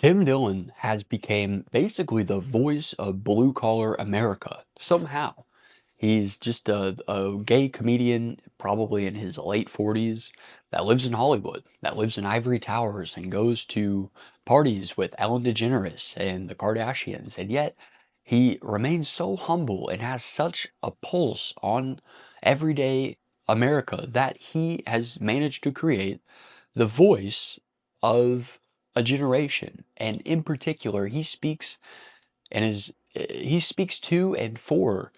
Tim Dillon has become basically the voice of blue collar America somehow. He's just a gay comedian, probably in his late 40s, that lives in Hollywood, that lives in ivory towers and goes to parties with Ellen DeGeneres and the Kardashians. And yet he remains so humble and has such a pulse on everyday America that he has managed to create the voice of a generation. And in particular, he speaks to and for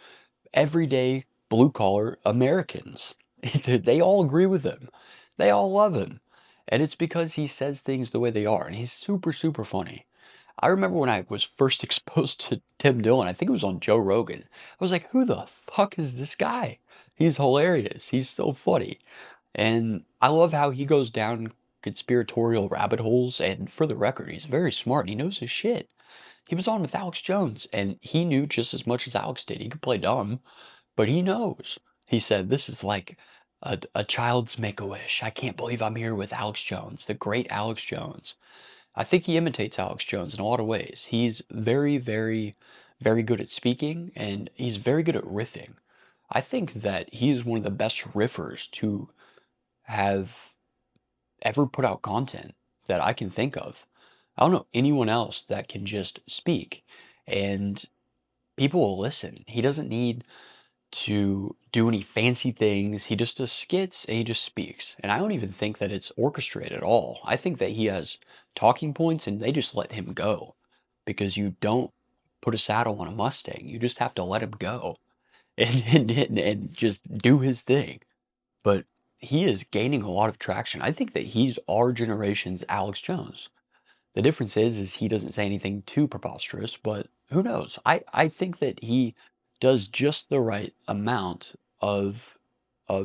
everyday blue collar Americans. They all agree with him. They all love him. And it's because he says things the way they are. And he's super, super funny. I remember when I was first exposed to Tim Dillon, I think it was on Joe Rogan. I was like, who the fuck is this guy? He's hilarious. He's so funny. And I love how he goes down conspiratorial rabbit holes. And for the record, he's very smart. He knows his shit. He was on with Alex Jones, and he knew just as much as Alex did. He could play dumb, but he knows. He said, this is like a child's make-a-wish. I can't believe I'm here with Alex Jones, the great Alex Jones. I think he imitates Alex Jones in a lot of ways. He's very, very, very good at speaking, and he's very good at riffing. I think that he is one of the best riffers to have ever put out content that I can think of. I don't know anyone else that can just speak and people will listen. He doesn't need to do any fancy things. He just does skits and he just speaks. And I don't even think that it's orchestrated at all. I think that he has talking points and they just let him go because you don't put a saddle on a Mustang. You just have to let him go and just do his thing. But he is gaining a lot of traction. I think that he's our generation's Alex Jones. The difference is he doesn't say anything too preposterous, but who knows? I think that he does just the right amount of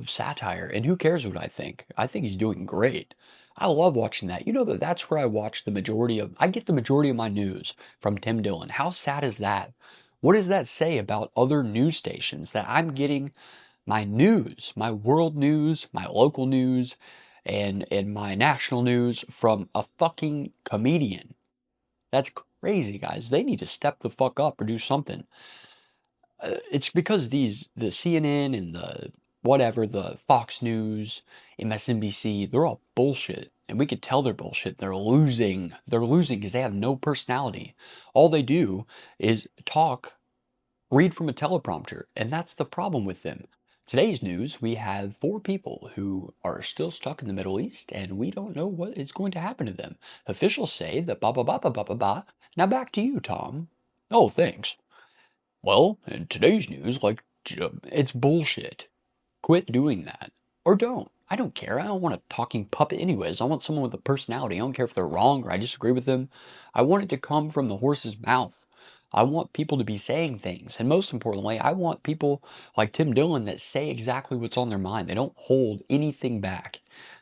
satire, and who cares what I think? I think he's doing great. I love watching that. You know that that's where I get the majority of my news from Tim Dillon. How sad is that? What does that say about other news stations that I'm getting my news, my world news, my local news, and my national news from a fucking comedian? That's crazy, guys. They need to step the fuck up or do something. It's because the CNN and the whatever, the Fox News, MSNBC, they're all bullshit. And we could tell they're bullshit. They're losing. They're losing because they have no personality. All they do is talk, read from a teleprompter, and that's the problem with them. Today's news, we have four people who are still stuck in the Middle East, and we don't know what is going to happen to them. Officials say that ba ba ba ba ba ba ba. Now back to you, Tom. Oh, thanks. Well, in today's news, it's bullshit. Quit doing that. Or don't. I don't care. I don't want a talking puppet anyways. I want someone with a personality. I don't care if they're wrong or I disagree with them. I want it to come from the horse's mouth. I want people to be saying things. And most importantly, I want people like Tim Dillon that say exactly what's on their mind. They don't hold anything back.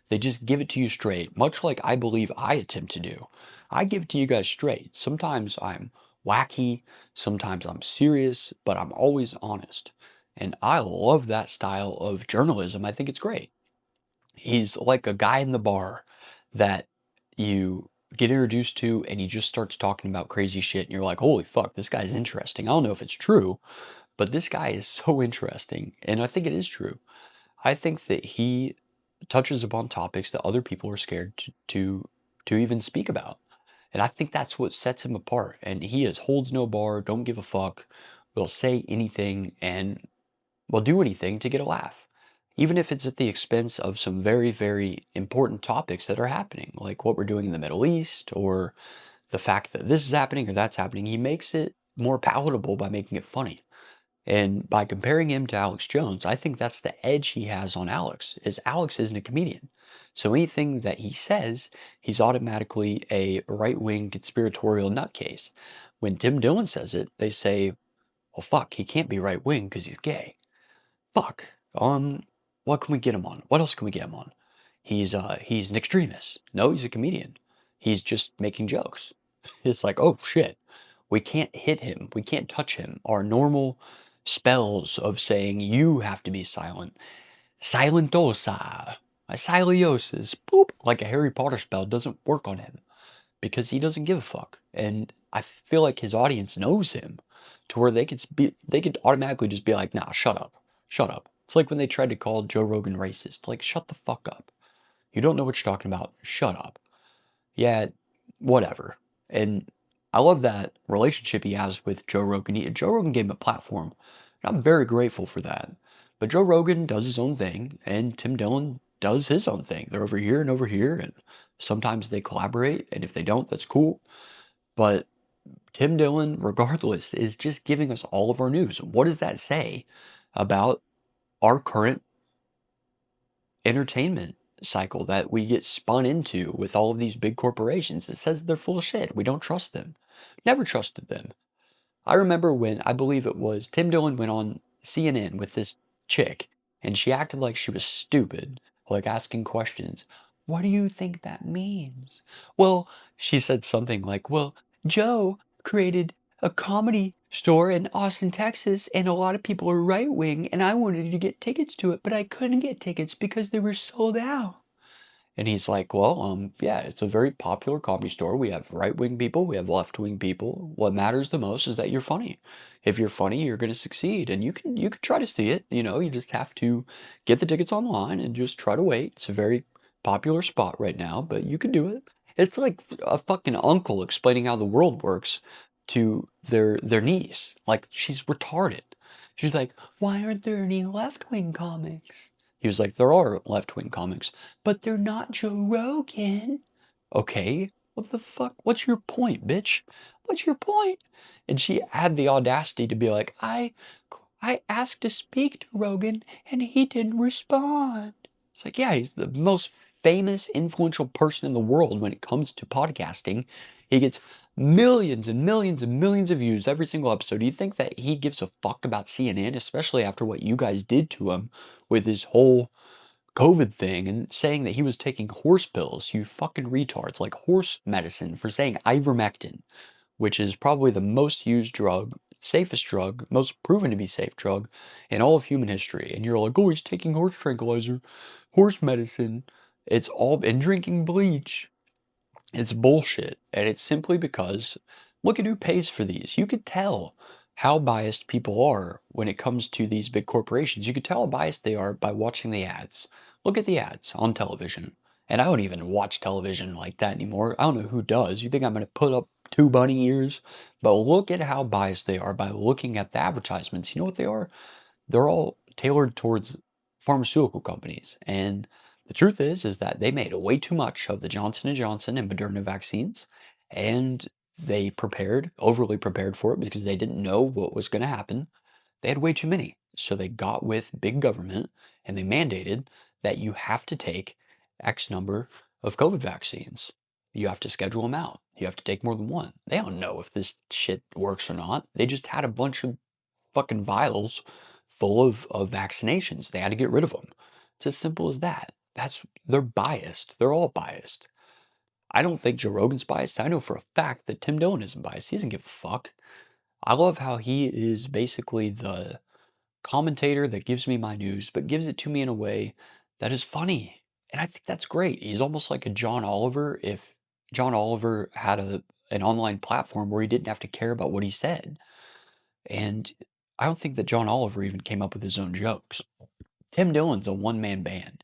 They just give it to you straight, much like I believe I attempt to do. I give it to you guys straight. Sometimes I'm wacky, sometimes I'm serious, but I'm always honest. And I love that style of journalism. I think it's great. He's like a guy in the bar that you get introduced to and he just starts talking about crazy shit and you're like, holy fuck, this guy's interesting. I don't know if it's true, but this guy is so interesting. And I think it is true. I think that he touches upon topics that other people are scared to even speak about. And I think that's what sets him apart. And he is holds no bar, don't give a fuck, will say anything and will do anything to get a laugh. Even if it's at the expense of some very, very important topics that are happening, like what we're doing in the Middle East or the fact that this is happening or that's happening, he makes it more palatable by making it funny. And by comparing him to Alex Jones, I think that's the edge he has on Alex, is Alex isn't a comedian. So anything that he says, he's automatically a right-wing conspiratorial nutcase. When Tim Dillon says it, they say, well, fuck, he can't be right-wing because he's gay. Fuck. What can we get him on? What else can we get him on? He's an extremist. No, he's a comedian. He's just making jokes. It's like, oh shit, we can't hit him. We can't touch him. Our normal spells of saying you have to be silent. Silentosa. My siliosis. Boop. Like a Harry Potter spell doesn't work on him. because he doesn't give a fuck. And I feel like his audience knows him to where they could automatically just be like, nah, shut up. Shut up. It's like when they tried to call Joe Rogan racist. Like, shut the fuck up. You don't know what you're talking about. Shut up. Yeah, whatever. And I love that relationship he has with Joe Rogan. Joe Rogan gave him a platform, and I'm very grateful for that. But Joe Rogan does his own thing, and Tim Dillon does his own thing. They're over here, and sometimes they collaborate, and if they don't, that's cool. But Tim Dillon, regardless, is just giving us all of our news. What does that say about our current entertainment cycle that we get spun into with all of these big corporations? It says they're full of shit. We don't trust them. Never trusted them. I remember when, I believe it was Tim Dillon went on CNN with this chick, and she acted like she was stupid, like asking questions. What do you think that means? Well, she said something like, well, Joe created a comedy store in Austin, Texas, and a lot of people are right wing, and I wanted to get tickets to it, but I couldn't get tickets because they were sold out. And he's like, well, yeah, it's a very popular comedy store. We have right-wing people, we have left-wing people. What matters the most is that you're funny. If you're funny, you're going to succeed, and you can try to see it. You know, you just have to get the tickets online and just try to wait. It's a very popular spot right now, but you can do it. It's like a fucking uncle explaining how the world works to their niece. Like she's retarded. She's like, why aren't there any left-wing comics? He was like, there are left-wing comics, but they're not Joe Rogan. Okay, what the fuck? What's your point, bitch? What's your point? And she had the audacity to be like, I asked to speak to Rogan and he didn't respond. It's like, yeah, he's the most famous, influential person in the world when it comes to podcasting. He gets millions and millions and millions of views every single episode. Do you think that he gives a fuck about CNN, especially after what you guys did to him with his whole COVID thing and saying that he was taking horse pills? You fucking retards, like horse medicine, for saying ivermectin, which is probably the most used drug, safest drug, most proven to be safe drug in all of human history. And you're like, oh, he's taking horse tranquilizer, horse medicine. It's all, and drinking bleach. It's bullshit. And it's simply because look at who pays for these. You could tell how biased people are when it comes to these big corporations. You could tell how biased they are by watching the ads. Look at the ads on television. And I don't even watch television like that anymore. I don't know who does. You think I'm going to put up two bunny ears? But look at how biased they are by looking at the advertisements. You know what they are? They're all tailored towards pharmaceutical companies. And the truth is that they made way too much of the Johnson & Johnson and Moderna vaccines, and they prepared, overly prepared for it because they didn't know what was going to happen. They had way too many. So they got with big government and they mandated that you have to take X number of COVID vaccines. You have to schedule them out. You have to take more than one. They don't know if this shit works or not. They just had a bunch of fucking vials full of vaccinations. They had to get rid of them. It's as simple as that. They're biased. They're all biased. I don't think Joe Rogan's biased. I know for a fact that Tim Dillon isn't biased. He doesn't give a fuck. I love how he is basically the commentator that gives me my news, but gives it to me in a way that is funny. And I think that's great. He's almost like a John Oliver if John Oliver had an online platform where he didn't have to care about what he said. And I don't think that John Oliver even came up with his own jokes. Tim Dillon's a one-man band.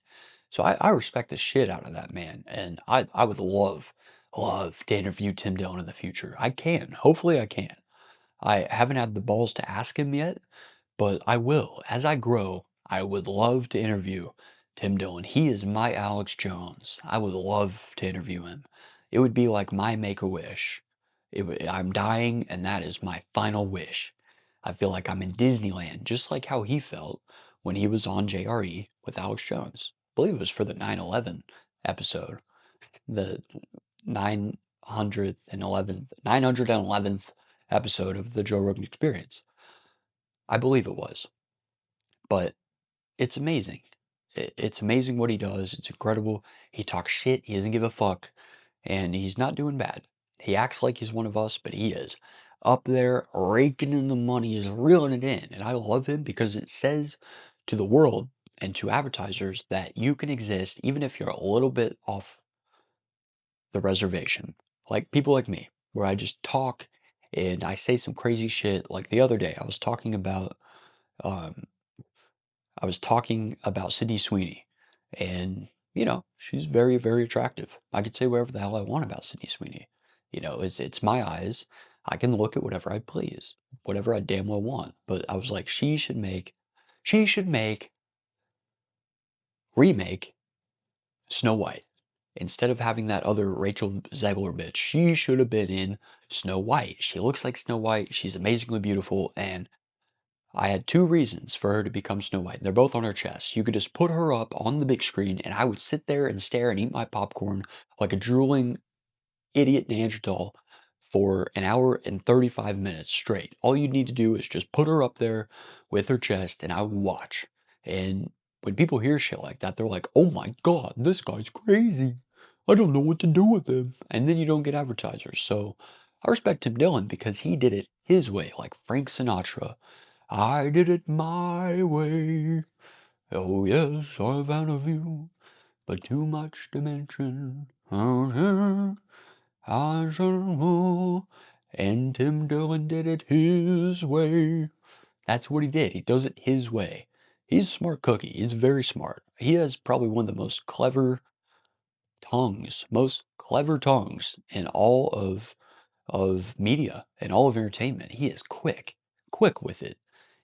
So I respect the shit out of that man. And I would love to interview Tim Dillon in the future. I can. Hopefully I can. I haven't had the balls to ask him yet, but I will. As I grow, I would love to interview Tim Dillon. He is my Alex Jones. I would love to interview him. It would be like my make-a-wish. I'm dying, and that is my final wish. I feel like I'm in Disneyland, just like how he felt when he was on JRE with Alex Jones. I believe it was for the 9/11 episode, the 911th episode of the Joe Rogan Experience. I believe it was. But it's amazing. It's amazing what he does. It's incredible. He talks shit. He doesn't give a fuck. And he's not doing bad. He acts like he's one of us, but he is up there raking in the money, is reeling it in. And I love him because it says to the world and to advertisers that you can exist even if you're a little bit off the reservation. Like people like me, where I just talk and I say some crazy shit. Like the other day, um, I was talking about Sydney Sweeney, and she's very, very attractive. I could say whatever the hell I want about Sydney Sweeney. It's my eyes. I can look at whatever I please, whatever I damn well want. But I was like, she should remake Snow White. Instead of having that other Rachel Zegler bitch, she should have been in Snow White. She looks like Snow White. She's amazingly beautiful, and I had two reasons for her to become Snow White. They're both on her chest. You could just put her up on the big screen, and I would sit there and stare and eat my popcorn like a drooling idiot Neanderthal for an hour and 35 minutes straight. All you need to do is just put her up there with her chest, and I would watch. And when people hear shit like that, they're like, oh my God, this guy's crazy. I don't know what to do with him. And then you don't get advertisers. So I respect Tim Dillon because he did it his way, like Frank Sinatra. I did it my way. Oh yes, I'm a fan of you, but too much to mention. I don't know. And Tim Dillon did it his way. That's what he did. He does it his way. He's a smart cookie. He's very smart. He has probably one of the most clever tongues in all of media and all of entertainment. He is quick with it.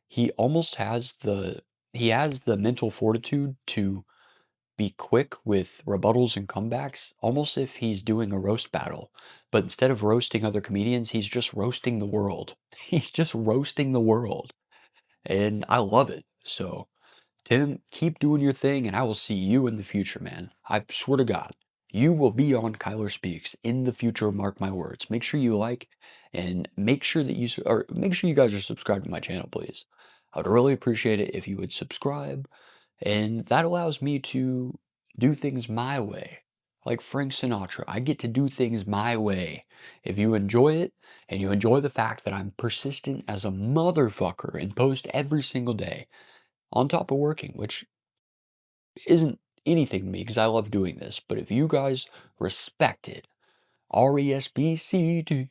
He almost has the mental fortitude to be quick with rebuttals and comebacks, almost if he's doing a roast battle. But instead of roasting other comedians, he's just roasting the world. He's just roasting the world. And I love it. So, Tim, keep doing your thing, and I will see you in the future, man. I swear to God, you will be on Kyler Speaks in the future. Mark my words. Make sure you like, and make sure you guys are subscribed to my channel, please. I would really appreciate it if you would subscribe, and that allows me to do things my way. Like Frank Sinatra, I get to do things my way. If you enjoy it, and you enjoy the fact that I'm persistent as a motherfucker and post every single day, on top of working, which isn't anything to me because I love doing this. But if you guys respect it, RESPCT,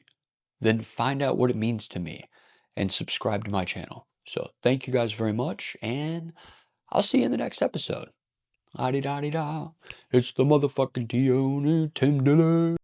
then find out what it means to me and subscribe to my channel. So thank you guys very much, and I'll see you in the next episode. La-di-da-di-da. It's the motherfucking Tim Dillon.